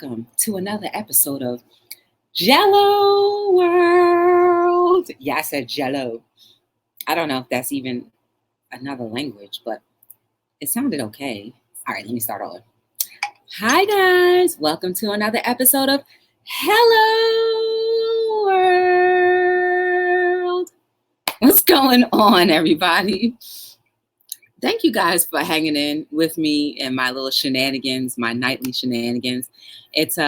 welcome to another episode of Jello World. Yeah, I said Jello. I don't know if that's even another language, but it sounded okay. All right, let me start over. Hi, guys. Welcome to another episode of Hello World. What's going on, everybody? Thank you guys for hanging in with me and my little shenanigans, my nightly shenanigans. It's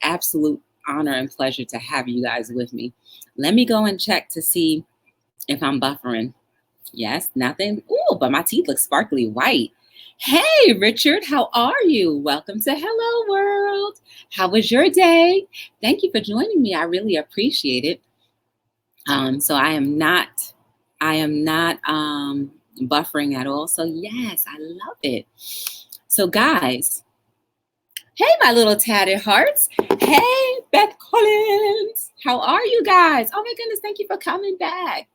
absolute honor and pleasure to have you guys with me. Let me go and check to see if I'm buffering. Yes, nothing. Ooh, but my teeth look sparkly white. Hey, Richard, how are you? Welcome to Hello World. How was your day? Thank you for joining me. I really appreciate it. So I am not buffering at all. So yes, I love it. So guys, hey, my little tatted hearts. Hey, Beth Collins. How are you guys? Oh my goodness, thank you for coming back.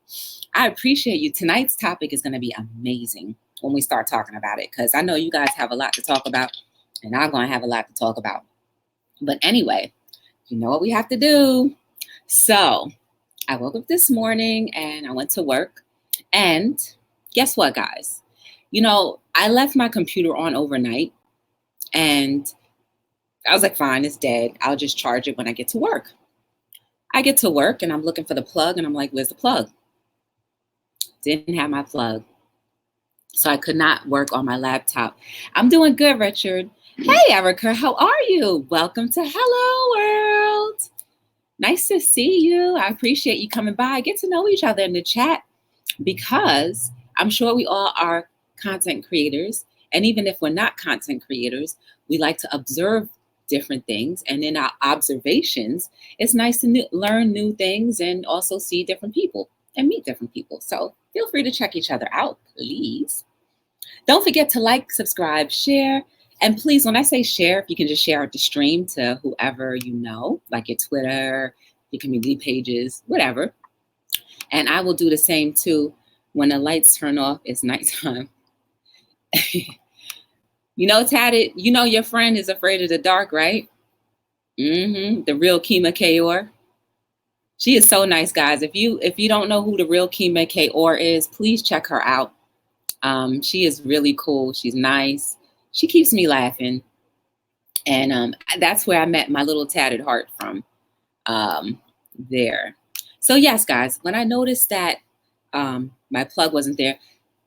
I appreciate you. Tonight's topic is going to be amazing when we start talking about it, because I know you guys have a lot to talk about and I'm going to have a lot to talk about. But anyway, you know what we have to do. So I woke up this morning and I went to work, and guess what, guys? I left my computer on overnight, and I was like, fine, it's dead. I'll just charge it when I get to work. I get to work and I'm looking for the plug, and I'm like, where's the plug? Didn't have my plug. So I could not work on my laptop. I'm doing good, Richard. Hey, Erica, how are you? Welcome to Hello World. Nice to see you. I appreciate you coming by. Get to know each other in the chat, because I'm sure we all are content creators. And even if we're not content creators, we like to observe different things. And in our observations, it's nice to learn new things and also see different people and meet different people. So feel free to check each other out, please. Don't forget to like, subscribe, share. And please, when I say share, if you can just share out the stream to whoever you know, like your Twitter, your community pages, whatever. And I will do the same too. When the lights turn off, it's nighttime. Tatted, your friend is afraid of the dark, right? The real Kima Kaor. She is so nice, guys. If you don't know who the real Kima Kaor is, please check her out. She is really cool. She's nice. She keeps me laughing. And that's where I met my little tatted heart from there. So yes, guys, when I noticed that my plug wasn't there,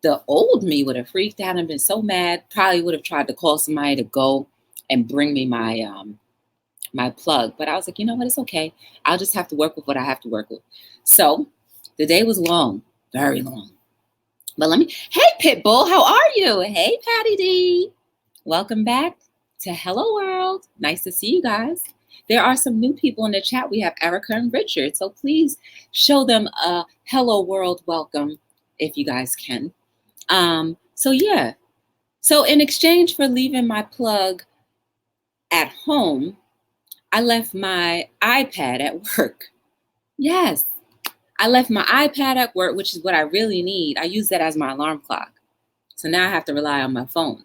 the old me would have freaked out and been so mad. Probably would have tried to call somebody to go and bring me my my plug. But I was like, you know what? It's okay. I'll just have to work with what I have to work with. So the day was long, very long. But hey, Pitbull, how are you? Hey, Patty D. Welcome back to Hello World. Nice to see you guys. There are some new people in the chat. We have Erica and Richard. So please show them a Hello World welcome if you guys can. So yeah. So in exchange for leaving my plug at home, I left my iPad at work. Yes. I left my iPad at work, which is what I really need. I use that as my alarm clock. So now I have to rely on my phone,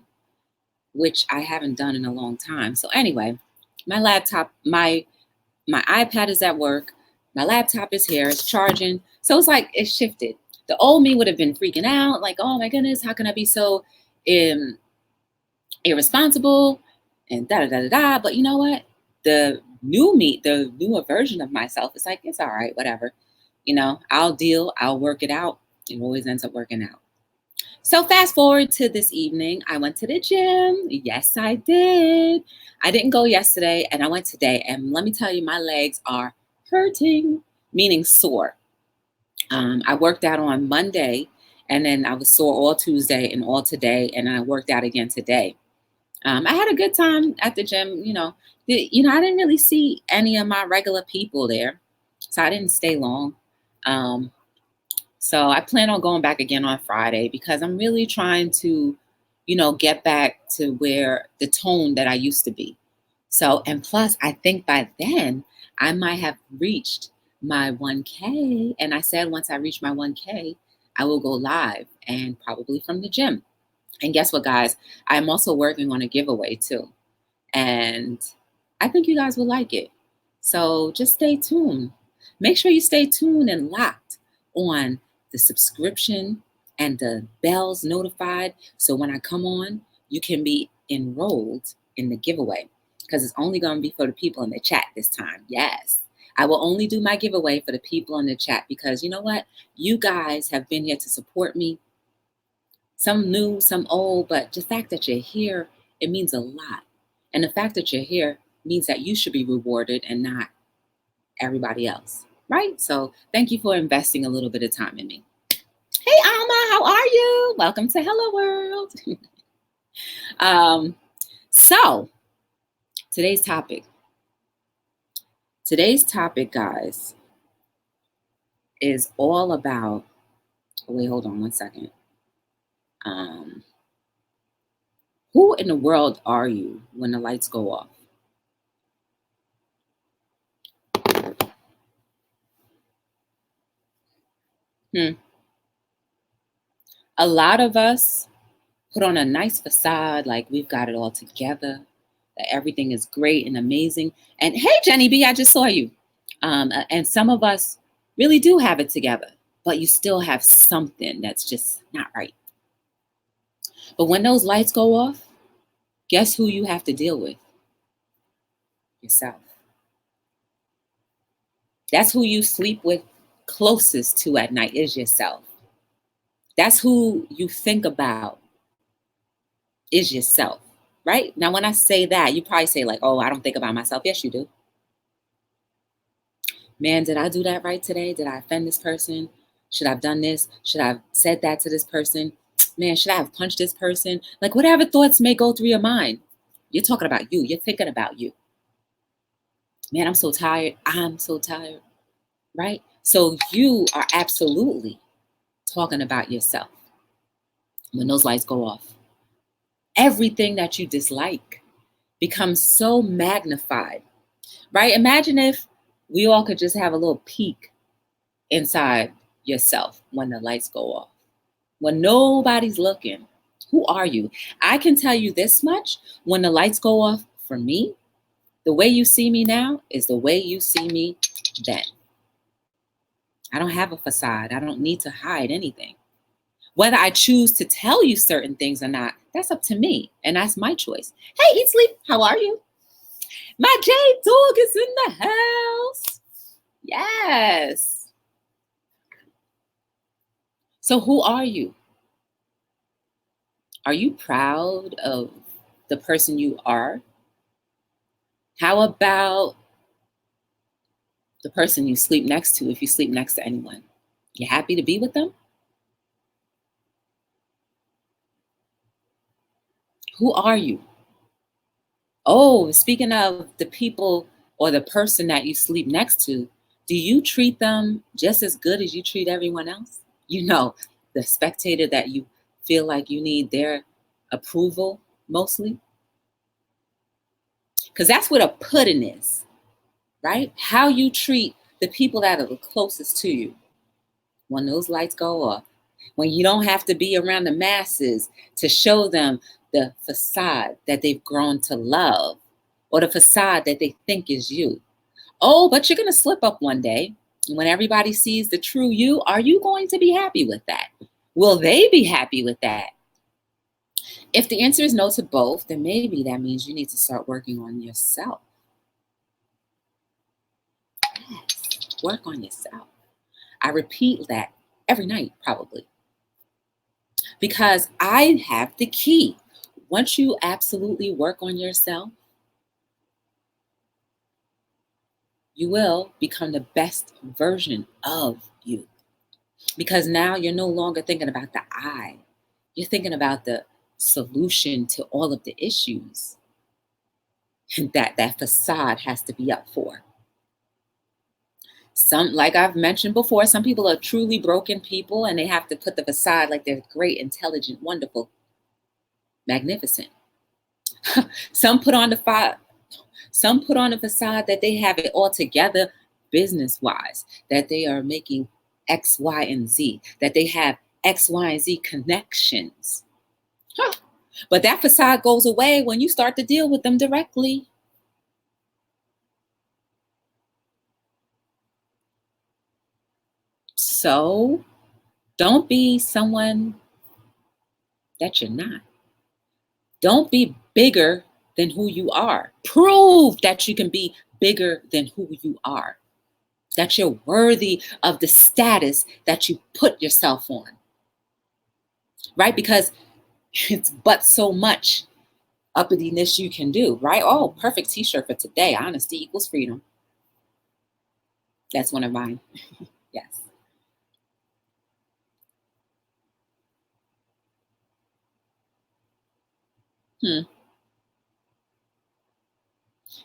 which I haven't done in a long time. So anyway, my laptop, my iPad is at work. My laptop is here. It's charging. So it's like it shifted. The old me would have been freaking out, like, oh my goodness, how can I be so irresponsible and da-da-da-da-da. But you know what? The new me, the newer version of myself, is like, it's all right, whatever. I'll work it out. It always ends up working out. So fast forward to this evening, I went to the gym. Yes, I did. I didn't go yesterday and I went today. And let me tell you, my legs are hurting, meaning sore. I worked out on Monday, and then I was sore all Tuesday and all today. And I worked out again today. I had a good time at the gym. I didn't really see any of my regular people there, so I didn't stay long. So I plan on going back again on Friday, because I'm really trying to, get back to where the tone that I used to be. So, and plus, I think by then I might have reached my 1K. And I said, once I reach my 1K, I will go live, and probably from the gym. And guess what, guys? I'm also working on a giveaway too. And I think you guys will like it. So just stay tuned. Make sure you stay tuned and locked on the subscription and the bells notified. So when I come on, you can be enrolled in the giveaway because it's only going to be for the people in the chat this time. Yes, I will only do my giveaway for the people in the chat because you know what? You guys have been here to support me. Some new, some old, but the fact that you're here, it means a lot. And the fact that you're here means that you should be rewarded and not everybody else, right? So thank you for investing a little bit of time in me. Hey, Alma, how are you? Welcome to Hello World. So today's topic, guys, is all about, wait, hold on one second. Who in the world are you when the lights go off? A lot of us put on a nice facade like we've got it all together, that everything is great and amazing. And hey, Jenny B, I just saw you. And some of us really do have it together, but you still have something that's just not right. But when those lights go off, guess who you have to deal with? Yourself. That's who you sleep with closest to at night is yourself. That's who you think about is yourself, right? Now, when I say that, you probably say like, oh, I don't think about myself. Yes, you do. Man, did I do that right today? Did I offend this person? Should I have done this? Should I have said that to this person? Man, should I have punched this person? Like whatever thoughts may go through your mind, you're talking about you. You're thinking about you. Man, I'm so tired. I'm so tired, right? So you are absolutely talking about yourself when those lights go off. Everything that you dislike becomes so magnified, right? Imagine if we all could just have a little peek inside yourself when the lights go off, when nobody's looking. Who are you? I can tell you this much. When the lights go off for me, the way you see me now is the way you see me then. I don't have a facade. I don't need to hide anything. Whether I choose to tell you certain things or not, that's up to me. And that's my choice. Hey, Eat Sleep, how are you? My Jade dog is in the house. Yes. So who are you? Are you proud of the person you are? How about the person you sleep next to if you sleep next to anyone? You happy to be with them? Who are you? Oh, speaking of the people or the person that you sleep next to, do you treat them just as good as you treat everyone else? You know, the spectator that you feel like you need their approval mostly? Because that's what a pudding is, right? How you treat the people that are the closest to you when those lights go off, when you don't have to be around the masses to show them the facade that they've grown to love or the facade that they think is you. Oh, but you're going to slip up one day. When everybody sees the true you, are you going to be happy with that? Will they be happy with that? If the answer is no to both, then maybe that means you need to start working on yourself. Yes, work on yourself. I repeat that every night, probably. Because I have the key. Once you absolutely work on yourself, you will become the best version of you. Because now you're no longer thinking about the I. You're thinking about the solution to all of the issues that facade has to be up for. Some, like I've mentioned before, some people are truly broken people and they have to put the facade like they're great, intelligent, wonderful, magnificent. Some put on the facade that they have it all together business-wise, that they are making X, Y, and Z, that they have X, Y, and Z connections. But that facade goes away when you start to deal with them directly. So don't be someone that you're not. Don't be bigger than who you are. Prove that you can be bigger than who you are, that you're worthy of the status that you put yourself on, right? Because it's but so much uppityness you can do, right? Oh, perfect t-shirt for today. Honesty equals freedom. That's one of mine. Yes.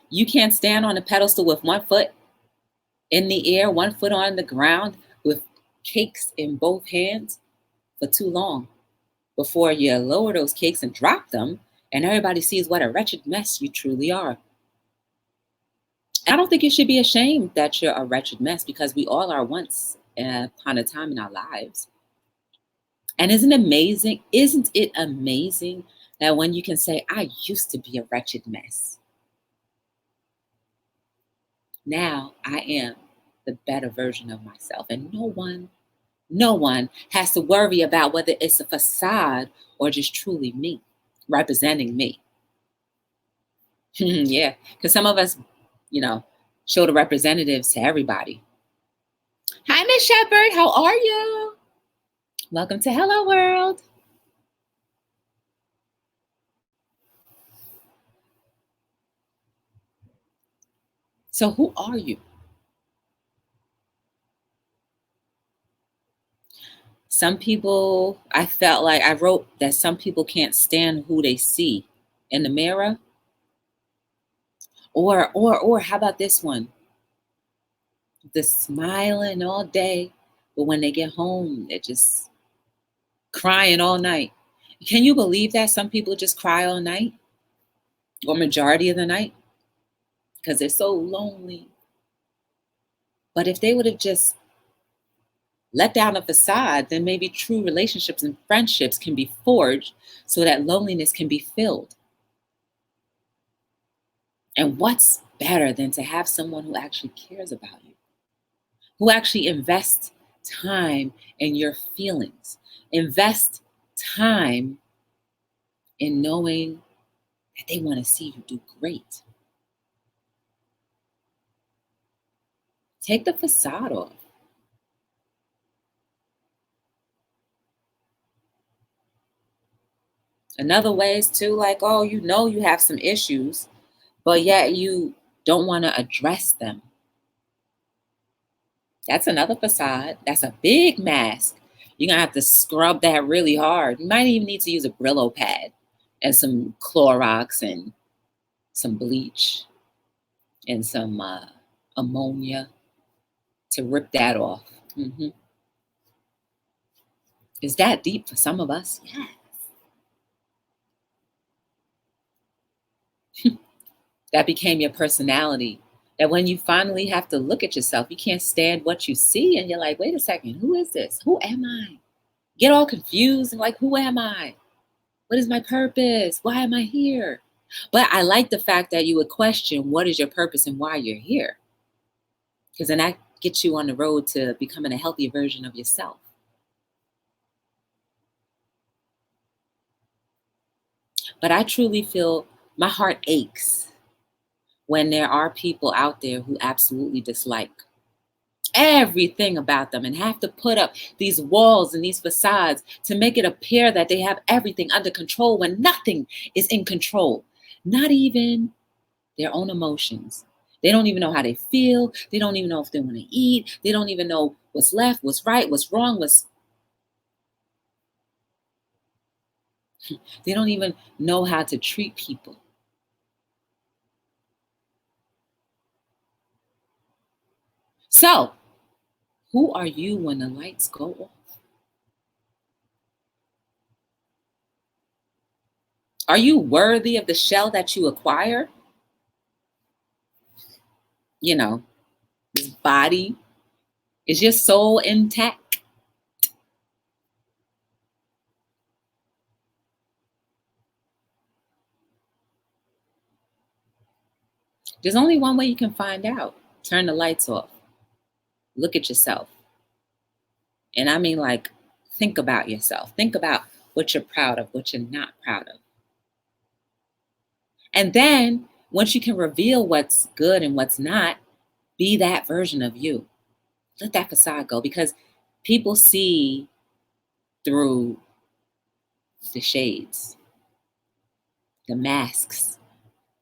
You can't stand on a pedestal with one foot in the air, one foot on the ground with cakes in both hands for too long before you lower those cakes and drop them, and everybody sees what a wretched mess you truly are. I don't think you should be ashamed that you're a wretched mess, because we all are once upon a time in our lives. And isn't it amazing that when you can say, I used to be a wretched mess, now I am the better version of myself. And no one has to worry about whether it's a facade or just truly me, representing me. Yeah, because some of us, show the representatives to everybody. Hi, Miss Shepherd. How are you? Welcome to Hello World. So who are you? Some people, I felt like I wrote that some people can't stand who they see in the mirror. Or how about this one? The smiling all day, but when they get home, they're just crying all night. Can you believe that some people just cry all night or majority of the night because they're so lonely? But if they would have just let down a facade, then maybe true relationships and friendships can be forged so that loneliness can be filled. And what's better than to have someone who actually cares about you, who actually invests time in your feelings, invest time in knowing that they want to see you do great. Take the facade off. Another way is too, like, oh, you have some issues, but yet you don't want to address them. That's another facade. That's a big mask. You're going to have to scrub that really hard. You might even need to use a Brillo pad and some Clorox and some bleach and some ammonia to rip that off. Hmm. Is that deep for some of us? Yeah. That became your personality. That when you finally have to look at yourself, you can't stand what you see. And you're like, wait a second, who is this? Who am I? Get all confused and like, who am I? What is my purpose? Why am I here? But I like the fact that you would question what is your purpose and why you're here. Because then that gets you on the road to becoming a healthier version of yourself. But I truly feel my heart aches when there are people out there who absolutely dislike everything about them and have to put up these walls and these facades to make it appear that they have everything under control when nothing is in control, not even their own emotions. They don't even know how they feel. They don't even know if they want to eat. They don't even know what's left, what's right, what's wrong, they don't even know how to treat people. So, who are you when the lights go off? Are you worthy of the shell that you acquire? You know, this body, is your soul intact? There's only one way you can find out. Turn the lights off. Look at yourself. And I mean, like, think about yourself. Think about what you're proud of, what you're not proud of. And then once you can reveal what's good and what's not, be that version of you. Let that facade go, because people see through the shades, the masks.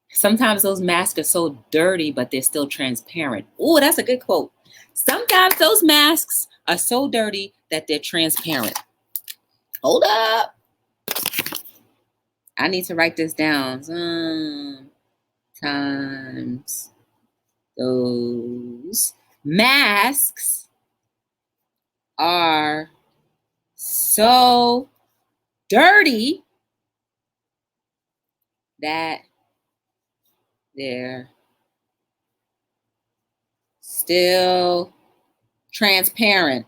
Sometimes those masks are so dirty, but they're still transparent. Oh, that's a good quote. Sometimes those masks are so dirty that they're transparent. Hold up. I need to write this down. Sometimes those masks are so dirty that they're still transparent.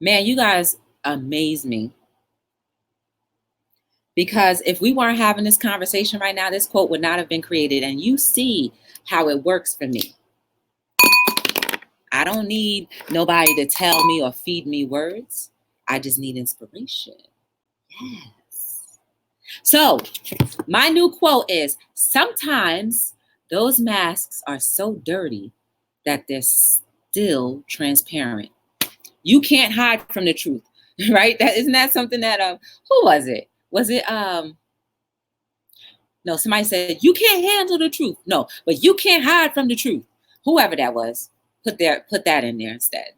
Man, you guys amaze me. Because if we weren't having this conversation right now, this quote would not have been created. And you see how it works for me. I don't need nobody to tell me or feed me words. I just need inspiration. Yes. So my new quote is, sometimes those masks are so dirty that they're still transparent. You can't hide from the truth, right? Isn't that something that who was it? Was it no, somebody said you can't handle the truth. No, but you can't hide from the truth. Whoever that was, put that in there instead.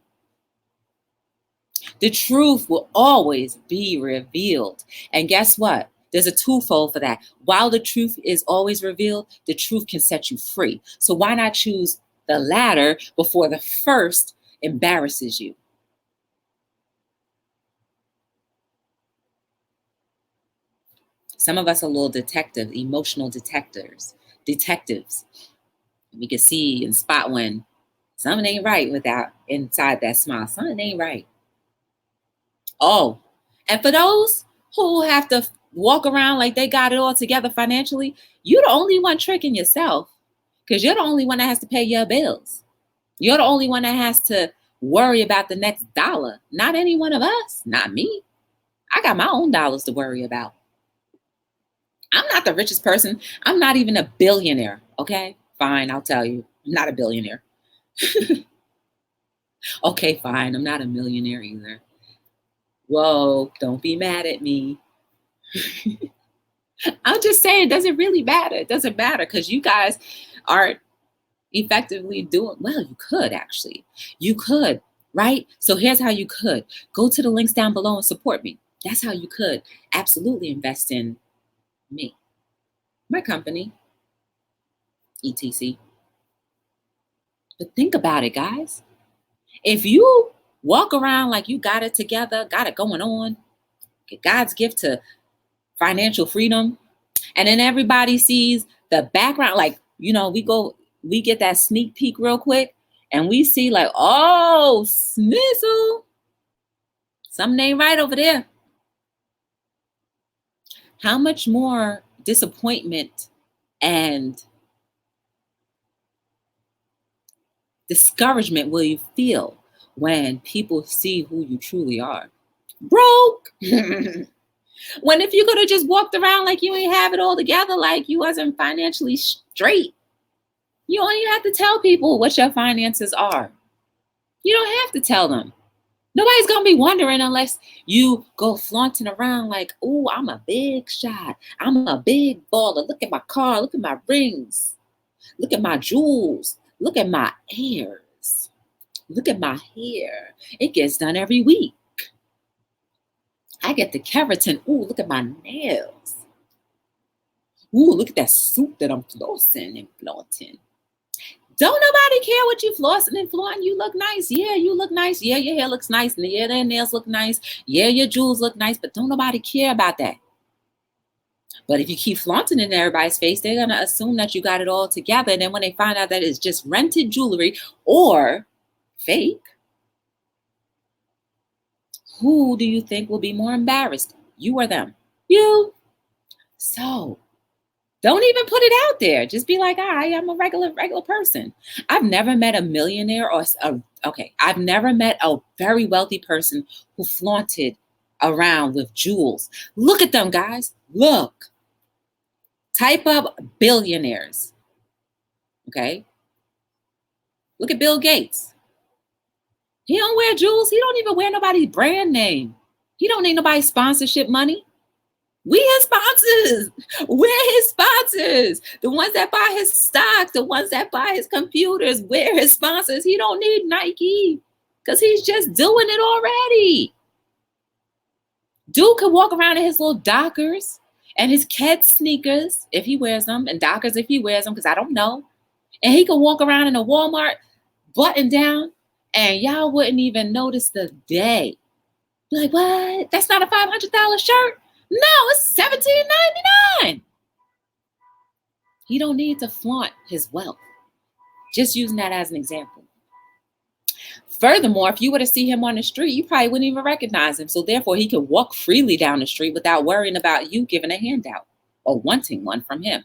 The truth will always be revealed. And guess what? There's a twofold for that. While the truth is always revealed, the truth can set you free. So why not choose the latter before the first embarrasses you? Some of us are little emotional detectives. We can see and spot when something ain't right without inside that smile. Something ain't right. Oh, and for those who have to walk around like they got it all together financially, you're the only one tricking yourself, because you're the only one that has to pay your bills. You're the only one that has to worry about the next dollar. Not any one of us. Not me. I got my own dollars to worry about. I'm not the richest person. I'm not even a billionaire. Okay, fine. I'll tell you. I'm not a billionaire. Okay, fine. I'm not a millionaire either. Whoa, don't be mad at me. I'm just saying, does it really matter? It doesn't matter, because you guys are effectively doing, well, you could actually. You could, right? So here's how you could. Go to the links down below and support me. That's how you could absolutely invest in me, my company, etc. But think about it, guys. If you walk around like you got it together, got it going on, God's gift to financial freedom, and then everybody sees the background, like, we get that sneak peek real quick, and we see like, oh, Smissle, something ain't right over there. How much more disappointment and discouragement will you feel when people see who you truly are? Broke. When if you could have just walked around like you ain't have it all together, like you wasn't financially straight, you only have to tell people what your finances are. You don't have to tell them. Nobody's going to be wondering unless you go flaunting around like, oh, I'm a big shot. I'm a big baller. Look at my car. Look at my rings. Look at my jewels. Look at my ears. Look at my hair. It gets done every week. I get the keratin. Ooh, look at my nails. Ooh, look at that suit that I'm flossing and flaunting. Don't nobody care what you flossing and flaunting. You look nice. Yeah, you look nice. Yeah, your hair looks nice. Yeah, their nails look nice. Yeah, your jewels look nice. But don't nobody care about that. But if you keep flaunting in everybody's face, they're going to assume that you got it all together. And then when they find out that it's just rented jewelry or fake, who do you think will be more embarrassed? You or them? You. So Don't even put it out there. Just be like, I am a regular person. I've never met a millionaire I've never met a very wealthy person who flaunted around with jewels. Look at them, guys. Look. Type up billionaires. Okay. Look at Bill Gates. He don't wear jewels. He don't even wear nobody's brand name. He don't need nobody's sponsorship money. We his sponsors. We're his sponsors. The ones that buy his stocks, the ones that buy his computers, we're his sponsors. He don't need Nike because he's just doing it already. Dude could walk around in his little Dockers and his Ked sneakers if he wears them, and Dockers if he wears them, because I don't know. And he could walk around in a Walmart button down, and y'all wouldn't even notice the day. Like, what? That's not a $500 shirt? No, it's $17.99. He don't need to flaunt his wealth. Just using that as an example. Furthermore, if you were to see him on the street, you probably wouldn't even recognize him. So therefore, he could walk freely down the street without worrying about you giving a handout or wanting one from him.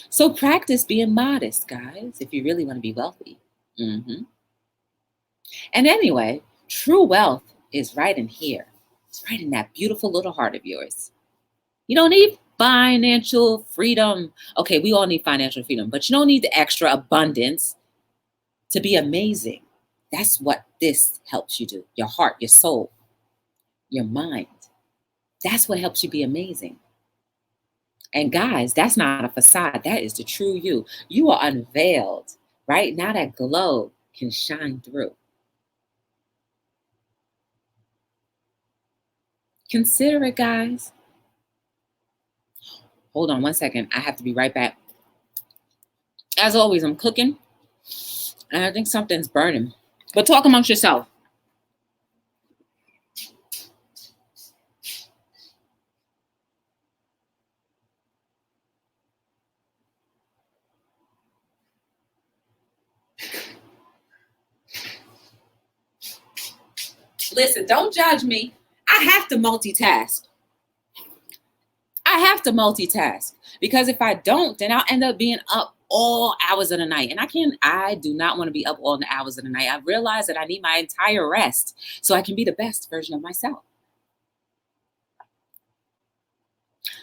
So practice being modest, guys, if you really want to be wealthy. And anyway, true wealth is right in here. It's right in that beautiful little heart of yours. You don't need financial freedom. Okay, we all need financial freedom, but you don't need the extra abundance to be amazing. That's what this helps you do. Your heart, your soul, your mind. That's what helps you be amazing. And guys, that's not a facade. That is the true you. You are unveiled, right? Now that glow can shine through. Consider it, guys. Hold on one second. I have to be right back. As always, I'm cooking, and I think something's burning. But talk amongst yourself. Listen, don't judge me. I have to multitask. Because if I don't, then I'll end up being up all hours of the night. And I do not want to be up all the hours of the night. I realize that I need my entire rest so I can be the best version of myself.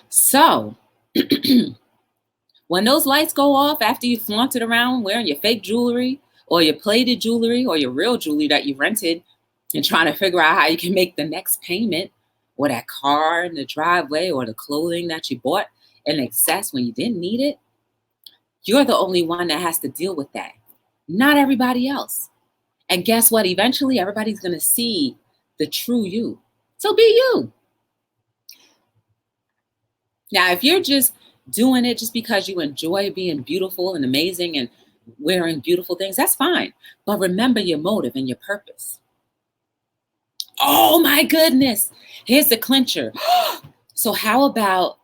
So when those lights go off after you flaunted around wearing your fake jewelry or your plated jewelry or your real jewelry that you rented and trying to figure out how you can make the next payment, or that car in the driveway, or the clothing that you bought in excess when you didn't need it, you're the only one that has to deal with that, not everybody else. And guess what? Eventually, everybody's going to see the true you. So be you. Now, if you're just doing it just because you enjoy being beautiful and amazing and wearing beautiful things, that's fine. But remember your motive and your purpose. Oh my goodness. Here's the clincher. So how about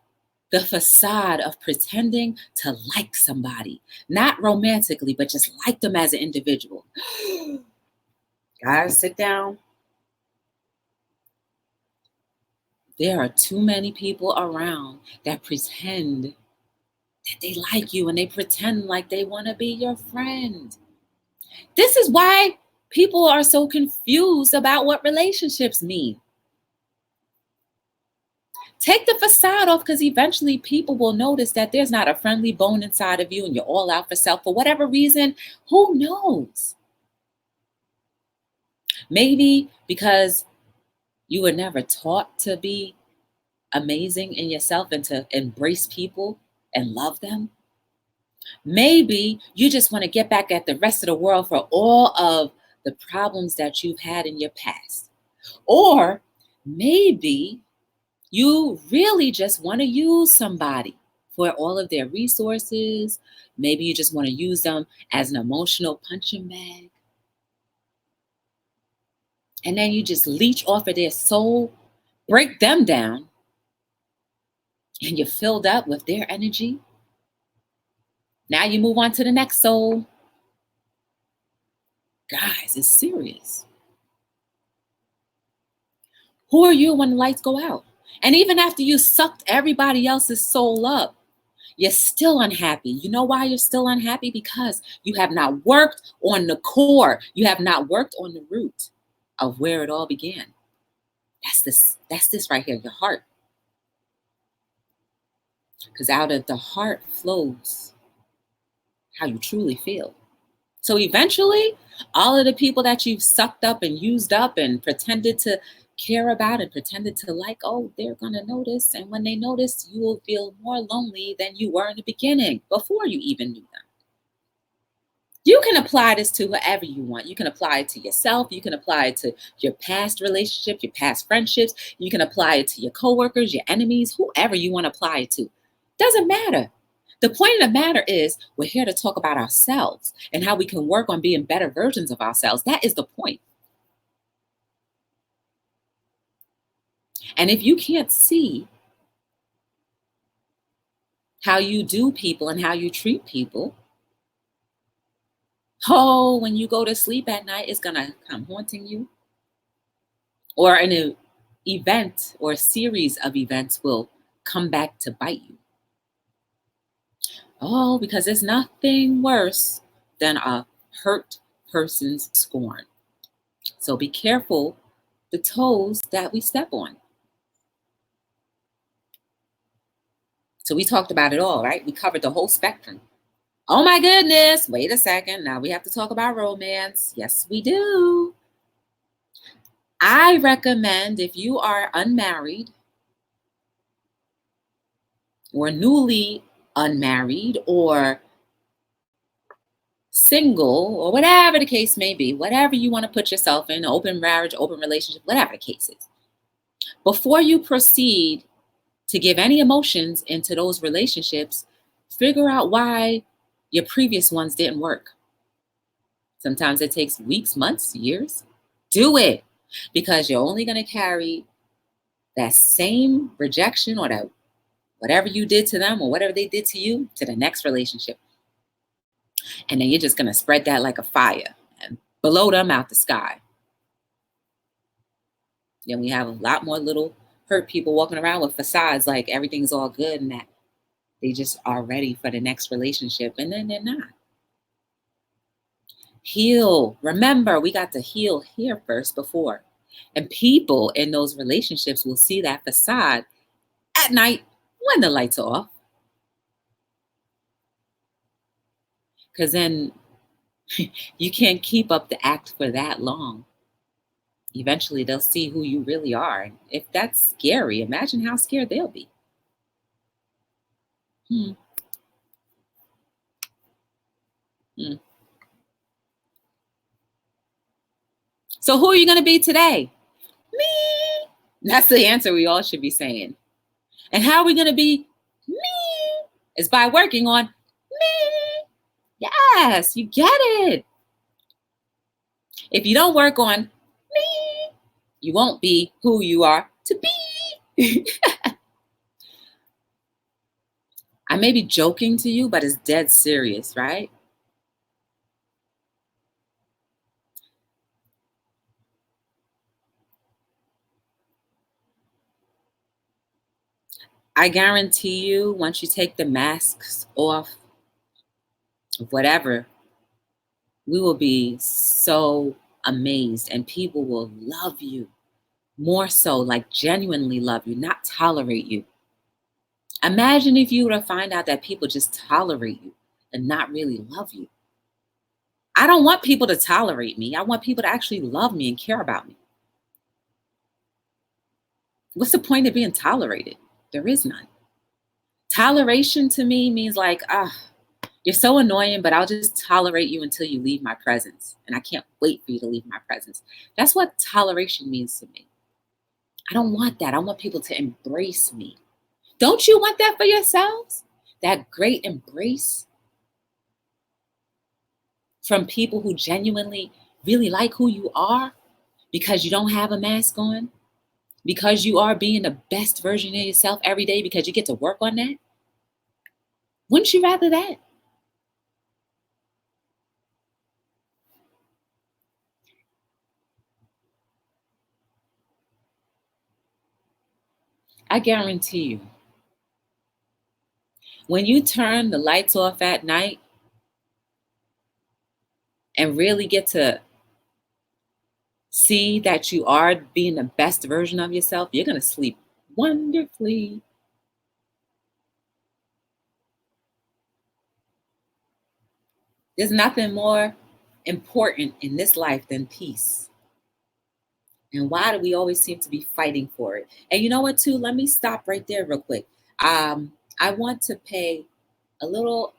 the facade of pretending to like somebody? Not romantically, but just like them as an individual. Guys, sit down. There are too many people around that pretend that they like you and they pretend like they want to be your friend. This is why people are so confused about what relationships mean. Take the facade off, because eventually people will notice that there's not a friendly bone inside of you and you're all out for self for whatever reason. Who knows? Maybe because you were never taught to be amazing in yourself and to embrace people and love them. Maybe you just want to get back at the rest of the world for all of the problems that you've had in your past. Or maybe you really just want to use somebody for all of their resources. Maybe you just want to use them as an emotional punching bag. And then you just leech off of their soul, break them down, and you're filled up with their energy. Now you move on to the next soul. Guys, it's serious. Who are you when the lights go out? And even after you sucked everybody else's soul up, you're still unhappy. You know why you're still unhappy? Because you have not worked on the core. You have not worked on the root of where it all began. That's this right here, your heart. Because out of the heart flows how you truly feel. So eventually, all of the people that you've sucked up and used up and pretended to care about and pretended to like, oh, they're going to notice. And when they notice, you will feel more lonely than you were in the beginning before you even knew them. You can apply this to whoever you want. You can apply it to yourself. You can apply it to your past relationship, your past friendships. You can apply it to your coworkers, your enemies, whoever you want to apply it to. Doesn't matter. The point of the matter is we're here to talk about ourselves and how we can work on being better versions of ourselves. That is the point. And if you can't see how you do people and how you treat people, oh, when you go to sleep at night, it's going to come haunting you. Or an event or a series of events will come back to bite you. Oh, because there's nothing worse than a hurt person's scorn. So be careful the toes that we step on. So we talked about it all, right? We covered the whole spectrum. Oh my goodness, wait a second. Now we have to talk about romance. Yes, we do. I recommend if you are unmarried or newly unmarried or single or whatever the case may be, whatever you want to put yourself in, open marriage, open relationship, whatever the case is, before you proceed to give any emotions into those relationships, figure out why your previous ones didn't work. Sometimes it takes weeks, months, years. Do it, because you're only going to carry that same rejection or that whatever you did to them or whatever they did to you to the next relationship. And then you're just going to spread that like a fire and blow them out the sky. Then we have a lot more little hurt people walking around with facades like everything's all good and that they just are ready for the next relationship, and then they're not. Heal. Remember, we got to heal here first before. And people in those relationships will see that facade at night when the lights are off. Because then you can't keep up the act for that long. Eventually, they'll see who you really are. And if that's scary, imagine how scared they'll be. Hmm. Hmm. So who are you going to be today? Me. That's the answer we all should be saying. And how are we going to be me? Is by working on me. Yes, you get it. If you don't work on me, you won't be who you are to be. I may be joking to you, but it's dead serious, right? I guarantee you, once you take the masks off of whatever, we will be so amazed and people will love you more so, like genuinely love you, not tolerate you. Imagine if you were to find out that people just tolerate you and not really love you. I don't want people to tolerate me. I want people to actually love me and care about me. What's the point of being tolerated? There is none. Toleration to me means like, you're so annoying, but I'll just tolerate you until you leave my presence. And I can't wait for you to leave my presence. That's what toleration means to me. I don't want that. I want people to embrace me. Don't you want that for yourselves? That great embrace from people who genuinely really like who you are because you don't have a mask on, because you are being the best version of yourself every day because you get to work on that. Wouldn't you rather that? I guarantee you, when you turn the lights off at night and really get to see that you are being the best version of yourself, you're going to sleep wonderfully. There's nothing more important in this life than peace. And why do we always seem to be fighting for it? And you know what, too? Let me stop right there real quick. I want to pay a little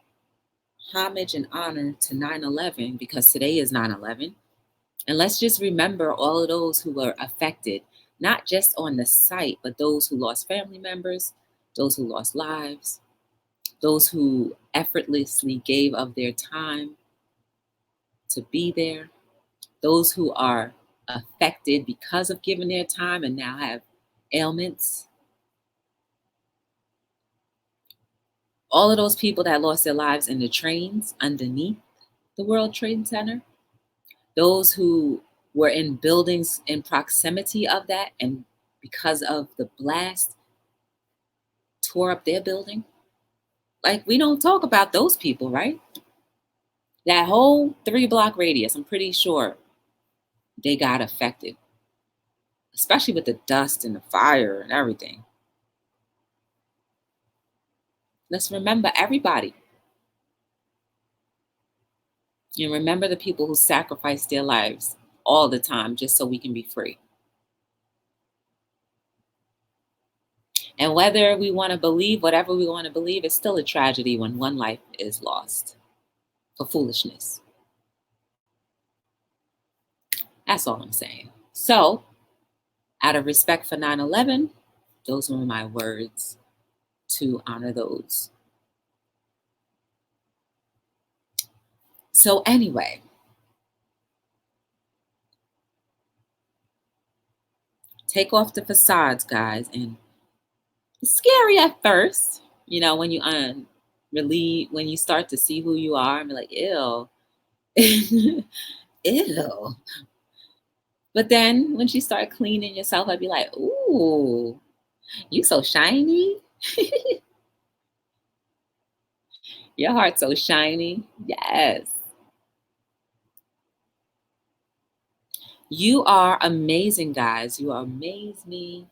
homage and honor to 9/11 because today is 9/11. And let's just remember all of those who were affected, not just on the site, but those who lost family members, those who lost lives, those who effortlessly gave of their time to be there, those who are affected because of giving their time and now have ailments. All of those people that lost their lives in the trains underneath the World Trade Center, those who were in buildings in proximity of that and because of the blast tore up their building. Like, we don't talk about those people, right? That whole 3-block radius, I'm pretty sure they got affected, especially with the dust and the fire and everything. Let's remember everybody. And remember the people who sacrificed their lives all the time just so we can be free. And whether we want to believe whatever we want to believe, it's still a tragedy when one life is lost for foolishness. That's all I'm saying. So, out of respect for 9/11, those were my words to honor those. So anyway, take off the facades, guys. And it's scary at first, you know, when you when you start to see who you are and be like, ew. Ew. But then once you start cleaning yourself, I'd be like, ooh, you so shiny. Your heart's so shiny. Yes. You are amazing, guys. You amaze me.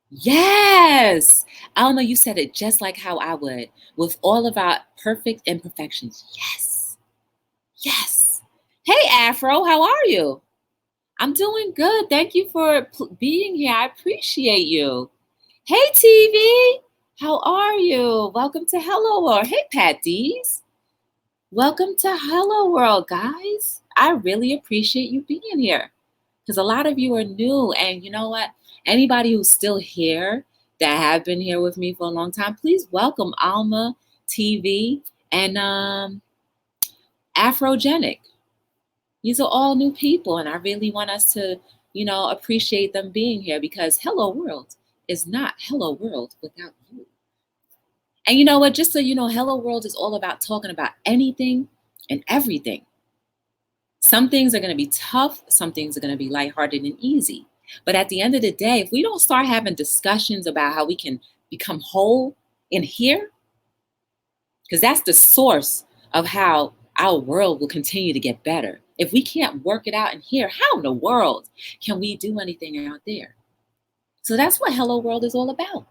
Yes. Alma, you said it just like how I would. With all of our perfect imperfections. Yes. Yes. Hey, Afro, how are you? I'm doing good. Thank you for being here. I appreciate you. Hey, TV. How are you? Welcome to Hello World. Hey, Pat D's. Welcome to Hello World, guys. I really appreciate you being here because a lot of you are new. And you know what? Anybody who's still here that have been here with me for a long time, please welcome Alma, TV, and Afrogenic. These are all new people, and I really want us to, appreciate them being here because Hello World is not Hello World without you. And you know what? Just so you know, Hello World is all about talking about anything and everything. Some things are going to be tough. Some things are going to be lighthearted and easy. But at the end of the day, if we don't start having discussions about how we can become whole in here, because that's the source of how our world will continue to get better. If we can't work it out in here, how in the world can we do anything out there? So that's what Hello World is all about.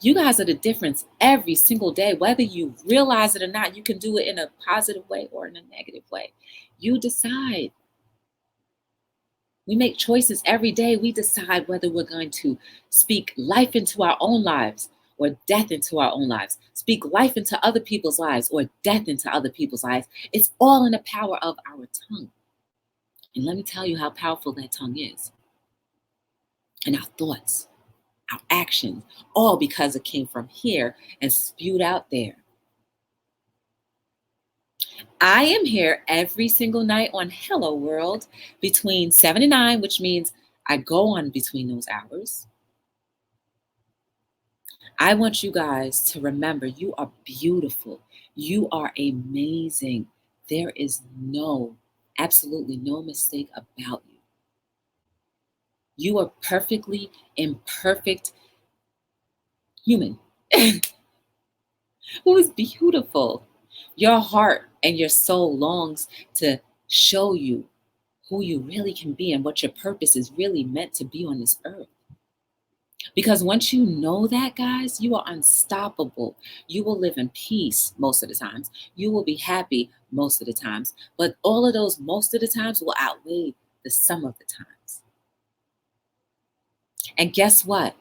You guys are the difference every single day, whether you realize it or not. You can do it in a positive way or in a negative way. You decide. We make choices every day. We decide whether we're going to speak life into our own lives or death into our own lives. Speak life into other people's lives or death into other people's lives. It's all in the power of our tongue. And let me tell you how powerful that tongue is. And our thoughts, our actions, all because it came from here and spewed out there. I am here every single night on Hello World between 7 and 9, which means I go on between those hours. I want you guys to remember you are beautiful. You are amazing. There is no absolutely no mistake about you. You are perfectly imperfect human who is beautiful. Your heart and your soul longs to show you who you really can be and what your purpose is really meant to be on this earth. Because once you know that, guys, you are unstoppable. You will live in peace most of the times. You will be happy most of the times. But all of those most of the times will outweigh the sum of the times. And guess what?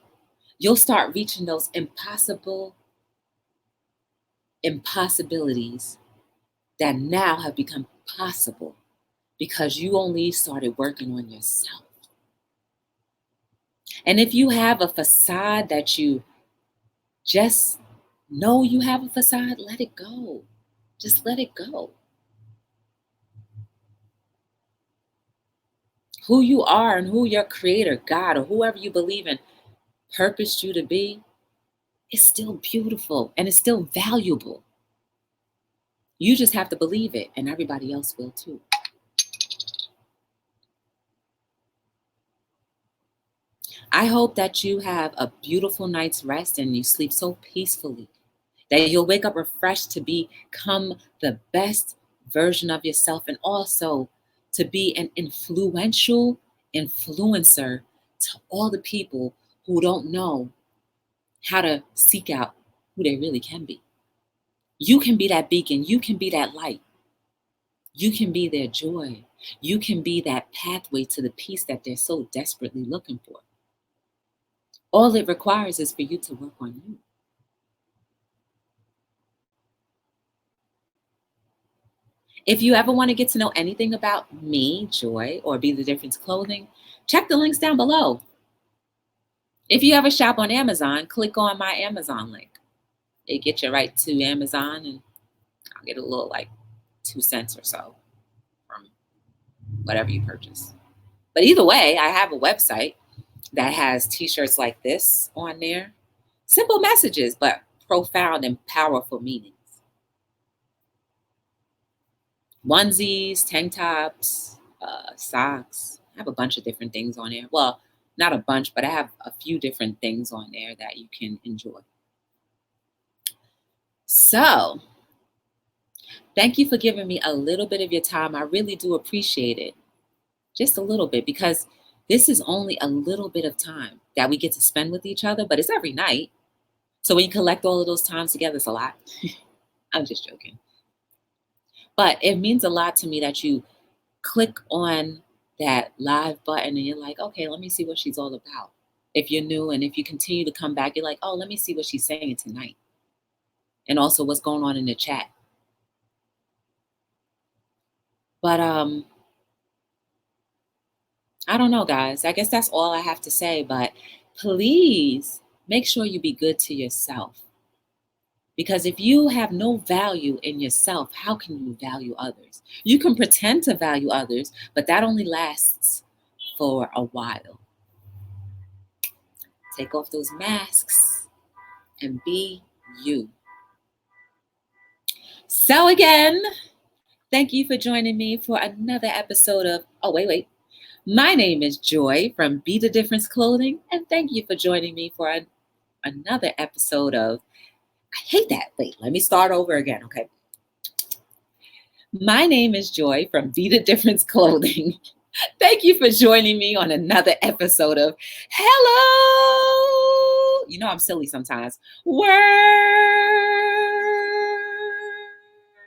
You'll start reaching those impossibilities that now have become possible because you only started working on yourself. And if you have a facade that you just know you have a facade, let it go. Just let it go. Who you are and who your creator, God, or whoever you believe in, purposed you to be, is still beautiful and it's still valuable. You just have to believe it, and everybody else will too. I hope that you have a beautiful night's rest and you sleep so peacefully that you'll wake up refreshed to become the best version of yourself, and also to be an influential influencer to all the people who don't know how to seek out who they really can be. You can be that beacon. You can be that light. You can be their joy. You can be that pathway to the peace that they're so desperately looking for. All it requires is for you to work on you. If you ever want to get to know anything about me, Joy, or Be the Difference Clothing, check the links down below. If you ever shop on Amazon, click on my Amazon link. It gets you right to Amazon, and I'll get a little like 2 cents or so from whatever you purchase. But either way, I have a website that has t-shirts like this on there. Simple messages, but profound and powerful meanings. Onesies, tank tops, socks. I have a bunch of different things on there. Well, not a bunch, but I have a few different things on there that you can enjoy. So, thank you for giving me a little bit of your time. I really do appreciate it. Just a little bit, because this is only a little bit of time that we get to spend with each other, but it's every night. So when you collect all of those times together, it's a lot. I'm just joking. But it means a lot to me that you click on that live button and you're like, okay, let me see what she's all about. If you're new, and if you continue to come back, you're like, oh, let me see what she's saying tonight. And also what's going on in the chat. But I don't know, guys. I guess that's all I have to say. But please make sure you be good to yourself. Because if you have no value in yourself, how can you value others? You can pretend to value others, but that only lasts for a while. Take off those masks and be you. So again, thank you for joining me for another episode of, My name is Joy from Be the Difference Clothing, and thank you for joining me for another episode of, I hate that. Wait, let me start over again, okay? My name is Joy from Be the Difference Clothing. Thank you for joining me on another episode of Hello. You know I'm silly sometimes. Word.